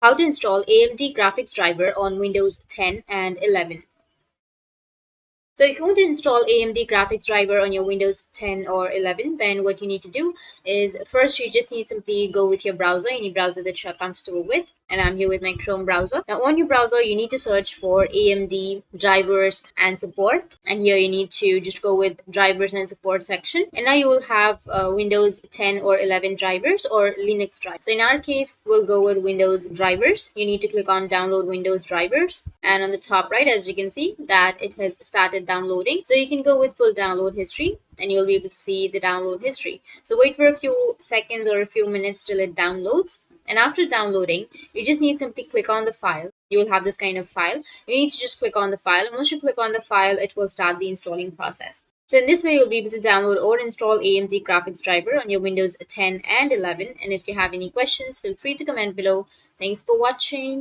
How to install AMD graphics driver on Windows 10 and 11. So if you want to install AMD graphics driver on your Windows 10 or 11, then what you need to do is first you just need to simply go with your browser, any browser that you're comfortable with. And I'm here with my Chrome browser. Now on your browser, you need to search for AMD drivers and support. And here you need to just go with drivers and support section. And now you will have Windows 10 or 11 drivers or Linux drivers. So in our case, we'll go with Windows drivers. You need to click on download Windows drivers. And on the top right, as you can see that it has started downloading. So you can go with full download history and you'll be able to see the download history. So wait for a few seconds or a few minutes till it downloads. And after downloading, you just need to simply click on the file. You will have this kind of file. You need to just click on the file. And once you click on the file, it will start the installing process. So in this way, you'll be able to download or install AMD graphics driver on your Windows 10 and 11. And if you have any questions, feel free to comment below. Thanks for watching.